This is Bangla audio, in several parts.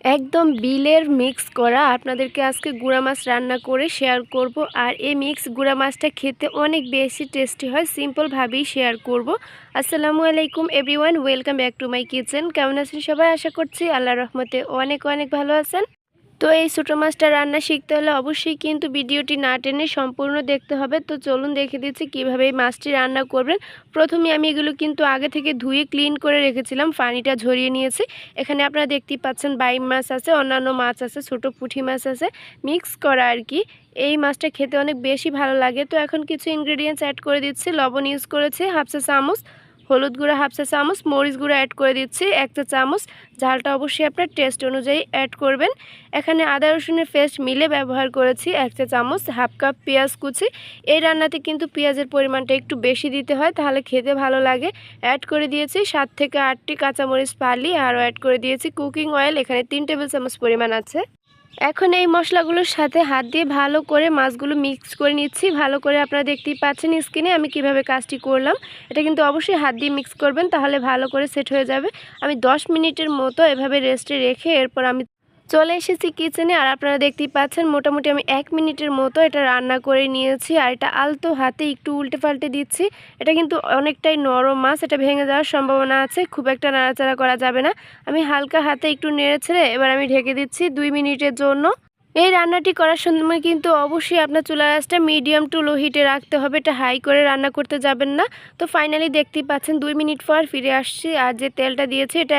একদম বিলের মিক্স করা আপনাদেরকে আজকে গুঁড়া মাছ রান্না করে শেয়ার করব। আর এই মিক্স গুঁড়া মাছটা খেতে অনেক বেশি টেস্টি হয়, সিম্পলভাবেই শেয়ার করব। আসসালামু আলাইকুম everyone, welcome back to my kitchen. কেমন আছেন সবাই? আশা করছি আল্লাহর রহমতে অনেক অনেক ভালো আছেন। তো এই ছোটো মাছটা রান্না শিখতে হলে অবশ্যই কিন্তু ভিডিওটি না টেনে সম্পূর্ণ দেখতে হবে। তো চলুন দেখে দিচ্ছি কীভাবে এই মাছটি রান্না করবেন। প্রথমে আমি এগুলো কিন্তু আগে থেকে ধুয়ে ক্লিন করে রেখেছিলাম, পানিটা ঝরিয়ে নিয়েছি। এখানে আপনারা দেখতেই পাচ্ছেন বাইম মাছ আছে, অন্যান্য মাছ আছে, ছোটো পুঁটি মাছ আছে, মিক্স করা আর কি। এই মাছটা খেতে অনেক বেশি ভালো লাগে। তো এখন কিছু ইনগ্রেডিয়েন্টস অ্যাড করে দিচ্ছি। লবণ ইউজ করেছি হাফ চা চামচ, হলুদ গুঁড়া হাফ চা চামচ, মরিচ গুঁড়া অ্যাড করে দিচ্ছি 1 চা চামচ। ঝালটা অবশ্যই আপনার টেস্ট অনুযায়ী অ্যাড করবেন। এখানে আদা রসুনের পেস্ট মিলে ব্যবহার করেছি 1 চা চামচ, হাফ কাপ পেঁয়াজ কুচি। এই রান্নাতে কিন্তু পেঁয়াজের পরিমাণটা একটু বেশি দিতে হয়, তাহলে খেতে ভালো লাগে। অ্যাড করে দিয়েছি 7 থেকে 8টি কাঁচামরিচ ফালি, আরও অ্যাড করে দিয়েছি কুকিং অয়েল, এখানে 3 টেবিল চামচ পরিমাণ আছে। এখন এই মশলাগুলোর সাথে হাত দিয়ে ভালো করে মাছগুলো মিক্স করে নিচ্ছি। ভালো করে আপনারা দেখতেই পাচ্ছেন স্ক্রিনে আমি কিভাবে কাজটি করলাম। এটা কিন্তু অবশ্যই হাত দিয়ে মিক্স করবেন, তাহলে ভালো করে সেট হয়ে যাবে। আমি 10 মিনিটের মতো এভাবে রেস্টে রেখে এরপর আমি চলে এসেছি কিচেনে। আর আপনারা দেখতেই পাচ্ছেন মোটামুটি আমি 1 মিনিটের মতো এটা রান্না করে নিয়েছি। আর এটা আলতো হাতে একটু উল্টে পাল্টে দিচ্ছি। এটা কিন্তু অনেকটাই নরম মাছ, এটা ভেঙে যাওয়ার সম্ভাবনা আছে, খুব একটা নাড়াচাড়া করা যাবে না। আমি হালকা হাতে একটু নেড়ে ছেড়ে এবার আমি ঢেকে দিচ্ছি 2 মিনিটের জন্য। এই রান্নাটি করার সময় কিন্তু অবশ্যই আপনার চুলার আঁচটা মিডিয়াম টু লো হিটে রাখতে হবে, এটা হাই করে রান্না করতে যাবেন না। তো ফাইনালি দেখতেই পাচ্ছেন 2 মিনিট পর ফিরে আসছি। আর যে তেলটা দিয়েছি এটা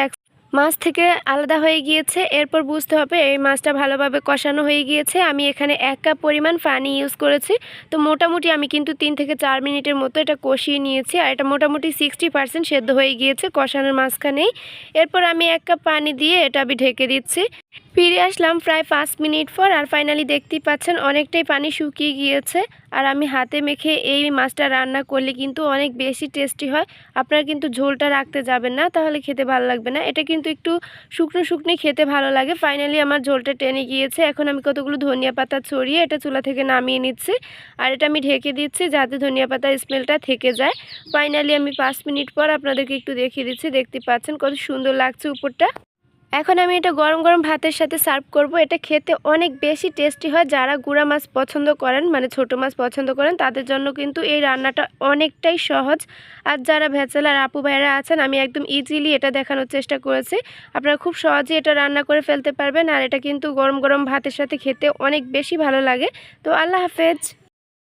মাছ থেকে আলাদা হয়ে গিয়েছে। এরপর বুঝতে হবে এই মাছটা ভালোভাবে কষানো হয়ে গিয়েছে। আমি এখানে 1 কাপ পরিমাণ পানি ইউজ করেছি। তো মোটামুটি আমি কিন্তু 3 থেকে 4 মিনিটের মতো এটা কষিয়ে নিয়েছি। আর এটা মোটামুটি 60% সেদ্ধ হয়ে গিয়েছে কষানোর মাঝখানেই। এরপর আমি 1 কাপ পানি দিয়ে এটা আমি ঢেকে দিচ্ছি। ফিরে আসলাম প্রায় 5 মিনিট পর। আর ফাইনালি দেখতেই পাচ্ছেন অনেকটাই পানি শুকিয়ে গিয়েছে। আর আমি হাতে মেখে এই মাছটা রান্না করলে কিন্তু অনেক বেশি টেস্টি হয়। আপনারা কিন্তু ঝোলটা রাখতে যাবেন না, তাহলে খেতে ভালো লাগবে না। এটা কিন্তু একটু শুকনো শুকনো খেতে ভালো লাগে। ফাইনালি আমার ঝোলটা টেনে গিয়েছে। এখন আমি কতগুলো ধনিয়া পাতা ছড়িয়ে এটা চুলা থেকে নামিয়ে নিচ্ছি। আর এটা আমি ঢেকে দিচ্ছি যাতে ধনিয়া পাতার স্মেলটা থেকে যায়। ফাইনালি আমি 5 মিনিট পর আপনাদেরকে একটু দেখিয়ে দিচ্ছি। দেখতে পাচ্ছেন কত সুন্দর লাগছে উপরটা। এখন আমি এটা গরম গরম ভাতের সাথে সার্ভ করব। এটা খেতে অনেক বেশি টেস্টি হয়। যারা গুঁড়া মাছ পছন্দ করেন, মানে ছোট মাছ পছন্দ করেন, তাদের জন্য কিন্তু এই রান্নাটা অনেকটাই সহজ। আর যারা ব্যাচেলার আপু ভাইরা আছেন, আমি একদম ইজিলি এটা দেখানোর চেষ্টা করেছি। আপনারা খুব সহজেই এটা রান্না করে ফেলতে পারবেন। আর এটা কিন্তু গরম গরম ভাতের সাথে খেতে অনেক বেশি ভালো লাগে। তো আল্লাহ হাফেজ।